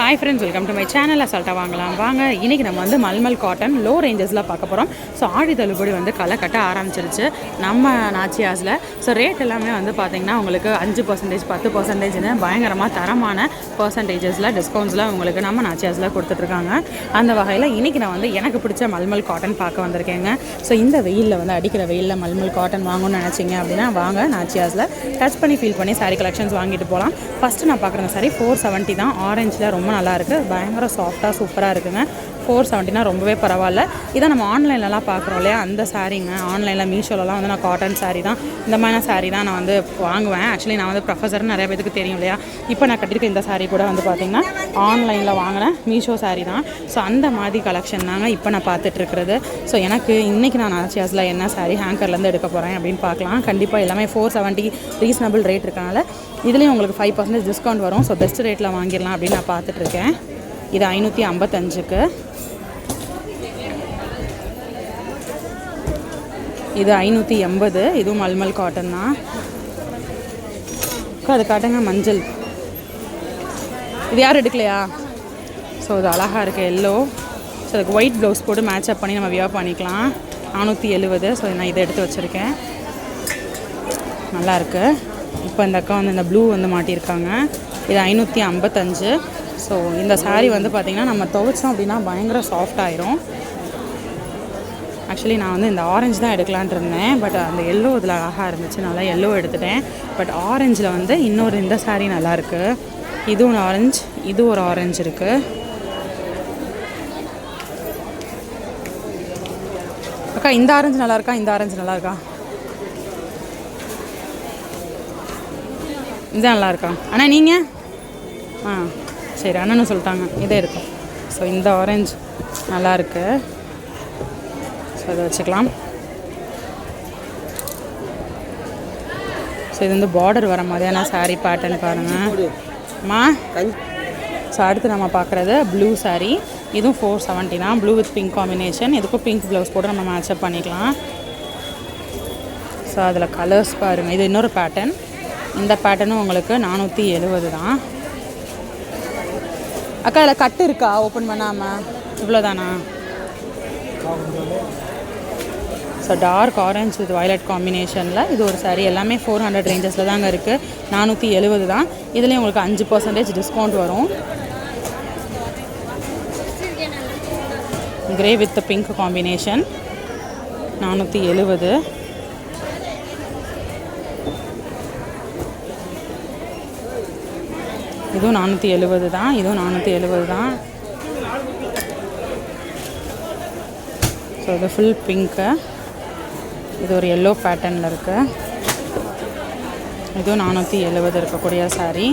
Hi friends, welcome to my channel. அசால்ட்டாக வாங்கலாம் வாங்க. இன்றைக்கி நம்ம வந்து மல்மல் காட்டன் லோ ரேஞ்சஸில் பார்க்க போகிறோம். ஸோ ஆடி தள்ளுபடி வந்து களை கட்ட ஆரம்பிச்சிருச்சு நம்ம நாச்சியாஸில். ஸோ ரேட் எல்லாமே வந்து பார்த்திங்கன்னா உங்களுக்கு 5%, 10%ன்னு பயங்கரமாக தரமான பர்சன்டேஜஸில் டிஸ்கவுண்ட்ஸில் உங்களுக்கு நம்ம நாச்சியாஸில் கொடுத்துட்ருக்காங்க. அந்த வகையில் இன்றைக்கி நான் வந்து எனக்கு பிடிச்ச மல்மல் காட்டன் பார்க்க வந்திருக்கேங்க. ஸோ இந்த வெயிலில் வந்து அடிக்கிற வெயிலில் மல்மல் காட்டன் வாங்கணும்னு நினச்சிங்க அப்படின்னா வாங்க நாச்சியாஸில் டச் பண்ணி ஃபீல் பண்ணி சாரீ கலெக்ஷன்ஸ் வாங்கிட்டு போகலாம். ஃபஸ்ட்டு நான் பார்க்குற சாரி 470 தான். ஆரஞ்சில் ரொம்ப நல்லாயிருக்கு, பயங்கர சாஃப்டாக சூப்பராக இருக்குங்க. 470 ரொம்பவே பரவாயில்ல. இதை நம்ம ஆன்லைன்லலாம் பார்க்குறோம் இல்லையா, அந்த சாரீங்க. ஆன்லைனில் மீஷோலலாம் வந்து நான் காட்டன் சாரீ தான், இந்த மாதிரி சாரீ தான் நான் வந்து வாங்குவேன். ஆக்சுவலி நான் வந்து ப்ரொஃபஸர்னு நிறைய பேருக்கு தெரியும் இல்லையா. இப்போ நான் கட்டியிருக்க இந்த சாரீ கூட வந்து பார்த்திங்கன்னா ஆன்லைனில் வாங்கினேன் மீஷோ சாரீ தான். ஸோ அந்த மாதிரி கலெக்ஷன் தாங்க இப்போ நான் பார்த்துட்ருக்கிறது. ஸோ எனக்கு இன்றைக்கி நான் நாச்சியாஸில் என்ன சாரீ ஹேங்கர்லேருந்து எடுக்க போகிறேன் அப்படின்னு பார்க்கலாம். கண்டிப்பாக எல்லாமே 470 ரீசனபிள் ரேட் இருக்கனால இதுலேயும் உங்களுக்கு 5% டிஸ்கவுண்ட் வரும். ஸோ பெஸ்ட் ரேட்டில் வாங்கிடலாம் அப்படின்னு நான் பார்த்துட்ருக்கேன். இது 555க்கு, இது 580. இதுவும் மல்மல் காட்டன் தான். அது காட்டுங்க மஞ்சள். இது யாரும் எடுக்கலையா? ஸோ இது அழகாக இருக்குது, எல்லோ. ஸோ அதுக்கு ஒயிட் ப்ளவுஸ் போட்டு மேட்சப் பண்ணி நம்ம வியர் பண்ணிக்கலாம். 470. ஸோ நான் இதை எடுத்து வச்சுருக்கேன், நல்லாயிருக்கு. இப்போ இந்த அக்கா வந்து இந்த ப்ளூ வந்து மாட்டியிருக்காங்க. இது 555. ஸோ இந்த சாரீ வந்து பார்த்திங்கன்னா நம்ம துவைச்சோம் அப்படின்னா பயங்கர சாஃப்ட் ஆயிரும். ஆக்சுவலி நான் வந்து இந்த ஆரஞ்சு தான் எடுக்கலான்ட்டு இருந்தேன், பட் அந்த எல்லோ இதில் அழகாக இருந்துச்சு, நல்லா எல்லோ எடுத்துட்டேன். பட் ஆரஞ்சில் வந்து இன்னொரு இந்த சாரீ நல்லாயிருக்கு. இதுவும் ஆரஞ்சு, இது ஒரு ஆரஞ்சு இருக்குது. அக்கா இந்த ஆரஞ்சு நல்லாயிருக்கா, இந்த ஆரஞ்சு நல்லாயிருக்கா? இது நல்லாயிருக்கா அண்ணா? நீங்கள் சரி, அண்ணன்னு சொல்லிட்டாங்க, இதே இருக்கும். ஸோ இந்த ஆரஞ்சு நல்லாயிருக்கு. ஸோ இதை வச்சுக்கலாம். ஸோ இது வந்து பார்டர் வர மாதிரியான சாரீ பேட்டர்ன் பாருங்கள் அம்மா. ஸோ அடுத்து நம்ம பார்க்குறது ப்ளூ சாரீ. இதுவும் 470 தான். Blue with pink combination. இதுக்கும் பிங்க் ப்ளவுஸ் போட்டு நம்ம மேட்சப் பண்ணிக்கலாம். ஸோ அதில் கலர்ஸ் பாருங்கள். இது இன்னொரு பேட்டர்ன். இந்த பேட்டர்னும் உங்களுக்கு 470 தான். அக்கா இதில் கட்டு இருக்கா ஓப்பன் பண்ணாமல்? இவ்வளோதானா? So dark orange with violet காம்பினேஷனில் இது ஒரு சாரீ. எல்லாமே 400 ரேஞ்சஸில் தாங்க இருக்குது. 470 தான். இதுலேயும் உங்களுக்கு 5% டிஸ்கவுண்ட் வரும். Grey with pink combination 470. இதுவும் 470 தான். இதுவும் 470 தான். ஸோ இது ஃபுல் பிங்க்கு. இது ஒரு எல்லோ பேட்டர்னில் இருக்குது. இதுவும் 470 இருக்கக்கூடிய சாரீ.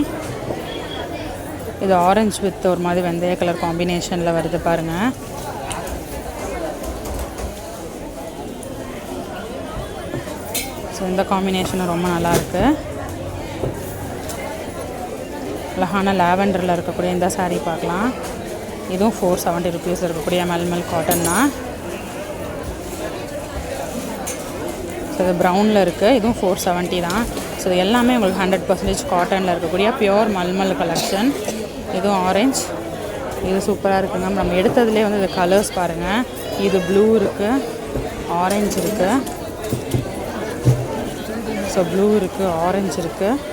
இது ஆரஞ்சு வித் ஒரு மாதிரி வெந்தய கலர் காம்பினேஷனில் வருது பாருங்கள். ஸோ இந்த காம்பினேஷனும் ரொம்ப நல்லாயிருக்கு. அழகான லாவெண்டரில் இருக்கக்கூடிய இந்த சாரீ பார்க்கலாம். இதுவும் 470 ருபீஸ் இருக்கக்கூடிய மல்மல் காட்டன் தான். ஸோ இது ப்ரௌனில் இருக்குது. இதுவும் 470 தான். ஸோ இது எல்லாமே உங்களுக்கு 100% காட்டனில் இருக்கக்கூடிய பியோர் மல்மல் கலெக்ஷன். இதுவும் ஆரஞ்ச். இது சூப்பராக இருக்குங்க. நம்ம எடுத்ததுலேயே வந்து இது கலர்ஸ் பாருங்கள். இது ப்ளூ இருக்குது, ஆரஞ்சு இருக்குது. ஸோ ப்ளூ இருக்குது, ஆரஞ்சு இருக்குது.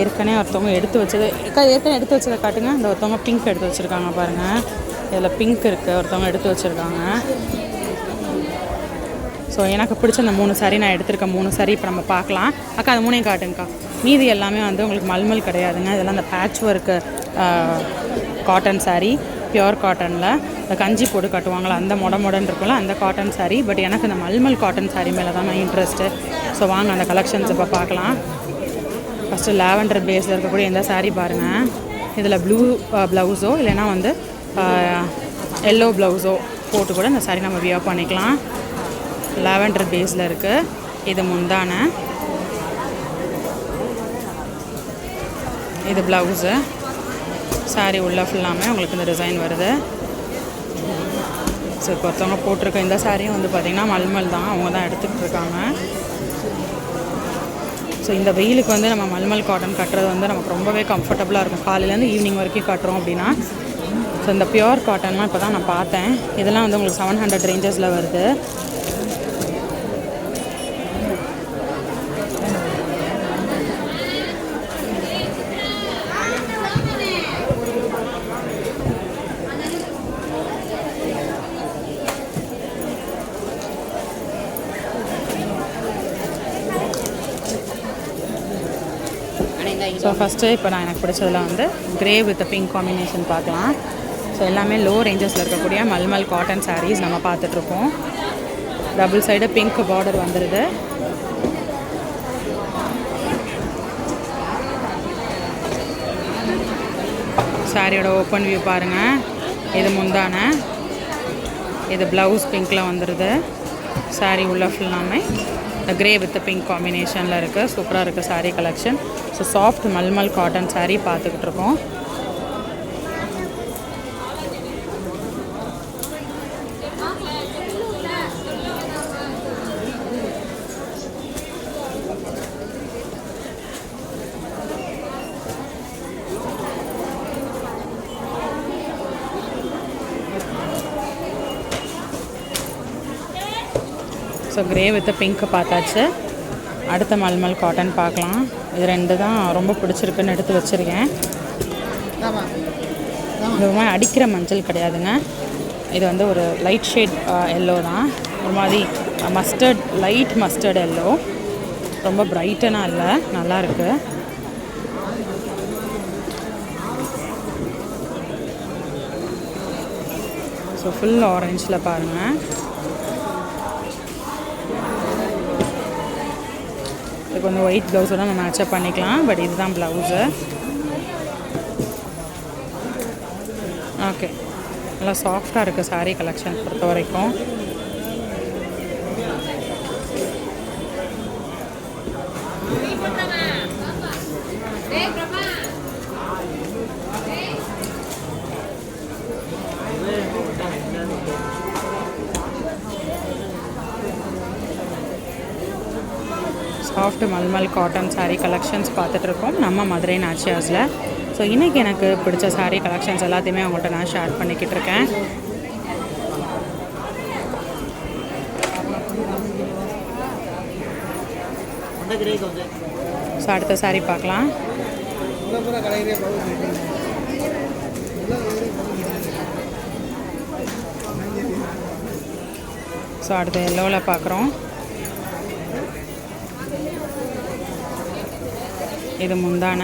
ஏற்கனவே ஒருத்தவங்க எடுத்து வச்சது ஏற்கனவே எடுத்து வச்சதை காட்டுங்க. இந்த ஒருத்தவங்க பிங்க் எடுத்து வச்சுருக்காங்க பாருங்கள். இதில் பிங்க் இருக்குது, ஒருத்தவங்க எடுத்து வச்சுருக்காங்க. ஸோ எனக்கு பிடிச்ச அந்த 3 சாரீ நான் எடுத்திருக்க 3 சாரீ இப்போ நம்ம பார்க்கலாம். அக்கா அது 3 காட்டுங்கக்கா. மீதி எல்லாமே வந்து உங்களுக்கு மல்மல் கிடையாதுங்க. இதெல்லாம் அந்த patch work cotton sari, pure காட்டனில் இந்த கஞ்சி போட்டு கட்டுவாங்களா அந்த மொடன் இருக்கும்ல அந்த காட்டன் சாரீ. பட் எனக்கு இந்த மல்மல் காட்டன் சாரீ மேலே தான் நான் இன்ட்ரெஸ்ட்டு. ஸோ வாங்க அந்த கலெக்ஷன்ஸ் இப்போ பார்க்கலாம். ஃபஸ்ட்டு லாவெண்டர் பேஸில் இருக்கக்கூடிய இந்த சாரீ பாருங்கள். இதில் ப்ளூ ப்ளவுஸோ இல்லைனா வந்து எல்லோ ப்ளவுஸோ போட்டு கூட இந்த சாரீ நம்ம வியர் பண்ணிக்கலாம். லாவெண்டர் பேஸில் இருக்குது. இது முந்தான, இது ப்ளவுஸு. சாரீ உள்ள ஃபுல்லாமே உங்களுக்கு இந்த டிசைன் வருது. ஸோ இப்போ ஒருத்தவங்க போட்டிருக்க இந்த சாரியும் வந்து பார்த்திங்கன்னா மல்மல் தான், அவங்க தான் எடுத்துகிட்டு இருக்காங்க. ஸோ இந்த வெயிலுக்கு வந்து நம்ம மல்மல் காட்டன் கட்டுறது வந்து நமக்கு ரொம்பவே கம்ஃபர்டபுளாக இருக்கும். காலையிலேருந்து ஈவினிங் வரைக்கும் கட்டுறோம் அப்படின்னா. ஸோ இந்த பியோர் காட்டன்லாம் இப்போ தான் நான் பார்த்தேன். இதெல்லாம் வந்து உங்களுக்கு 700 ரேஞ்சஸில் வருது. ஸோ ஃபஸ்ட்டு இப்போ நான் எனக்கு பிடிச்சதில் வந்து கிரே வித் பிங்க் காம்பினேஷன் பார்க்கலாம். ஸோ எல்லாமே லோ ரேஞ்சஸில் இருக்கக்கூடிய மல்மல் காட்டன் சாரீஸ் நம்ம பார்த்துட்ருக்கோம். டபுள் சைடு பிங்க் பார்டர் வந்துடுது. சாரியோட ஓப்பன் வியூ பாருங்கள். இது முந்தான, இது ப்ளவுஸ் பிங்க்கில் வந்துடுது. சாரீ உள்ள ஃபுல்லாமே இந்த கிரே வித் பிங்க் காம்பினேஷனில் இருக்குது. சூப்பராக இருக்குது sari collection. So soft mulmul cotton sari பார்த்துக்கிட்டு இருக்கோம். ஸோ கிரே வித் பிங்க் பார்த்தாச்சு. அடுத்த மல்மல் காட்டன் பார்க்கலாம். இது ரெண்டு தான் ரொம்ப பிடிச்சிருக்குன்னு எடுத்து வச்சுருக்கேன். இது ஒரு மாதிரி அடிக்கிற மஞ்சள் கிடையாதுங்க. இது வந்து ஒரு லைட் ஷேட் எல்லோ தான். ஒரு மாதிரி மஸ்டர்ட், லைட் மஸ்டர்ட் எல்லோ. ரொம்ப பிரைட்டனாக இல்லை, நல்லாயிருக்கு. ஸோ ஃபுல் ஆரஞ்சில் பாருங்கள். இதுக்கு வந்து ஒயிட் ப்ளவுஸோட நம்ம மேட்சப் பண்ணிக்கலாம். பட் இதுதான் ப்ளவுஸு. ஓகே, நல்லா சாஃப்டாக இருக்குது சாரீ கலெக்ஷன் பொறுத்த வரைக்கும். Soft mulmul cotton sari collections பார்த்துட்ருக்கோம் நம்ம மதுரை நாச்சியாஸில். ஸோ இன்றைக்கி எனக்கு பிடிச்ச சாரீ கலெக்ஷன்ஸ் எல்லாத்தையுமே அவங்கள்ட்ட நான் ஷேர் பண்ணிக்கிட்டு இருக்கேன். ஸோ அடுத்த சாரீ பார்க்கலாம். ஸோ அடுத்த எல்லோவில் பார்க்குறோம். இது முந்தான,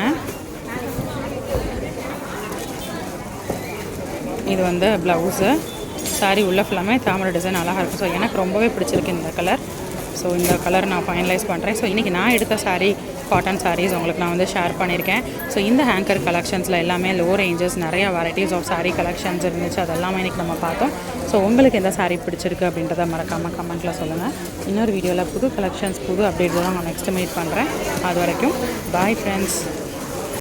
இது வந்து ப்ளவுஸு. சாரீ உள்ள ஃபுல்லாமே தாமரை டிசைன் அழகாக இருக்குது. ஸோ எனக்கு ரொம்பவே பிடிச்சிருக்கு இந்த கலர். ஸோ இந்த கலர் நான் ஃபைனலைஸ் பண்ணுறேன். ஸோ இன்றைக்கி நான் எடுத்த சாரீ காட்டன் சாரீஸ் உங்களுக்கு நான் வந்து ஷேர் பண்ணியிருக்கேன். ஸோ இந்த ஹேங்கர் கலெக்ஷன்ஸில் எல்லாமே லோ ரேஞ்சஸ், நிறைய வெரைட்டிஸ் ஆஃப் சாரீ கலெக்ஷன்ஸ் இருந்துச்சு. அதெல்லாமே இன்றைக்கி நம்ம பார்த்தோம். ஸோ உங்களுக்கு எந்த சாரீ பிடிச்சிருக்கு அப்படின்றத மறக்காமல் கமெண்ட்டில் சொல்லுங்கள். இன்னொரு வீடியோவில் புது கலெக்ஷன்ஸ், புது அப்டேட்ஸ் தான் நான் நெக்ஸ்ட்டு மீட் பண்ணுறேன். அது வரைக்கும் பாய் ஃப்ரெண்ட்ஸ்.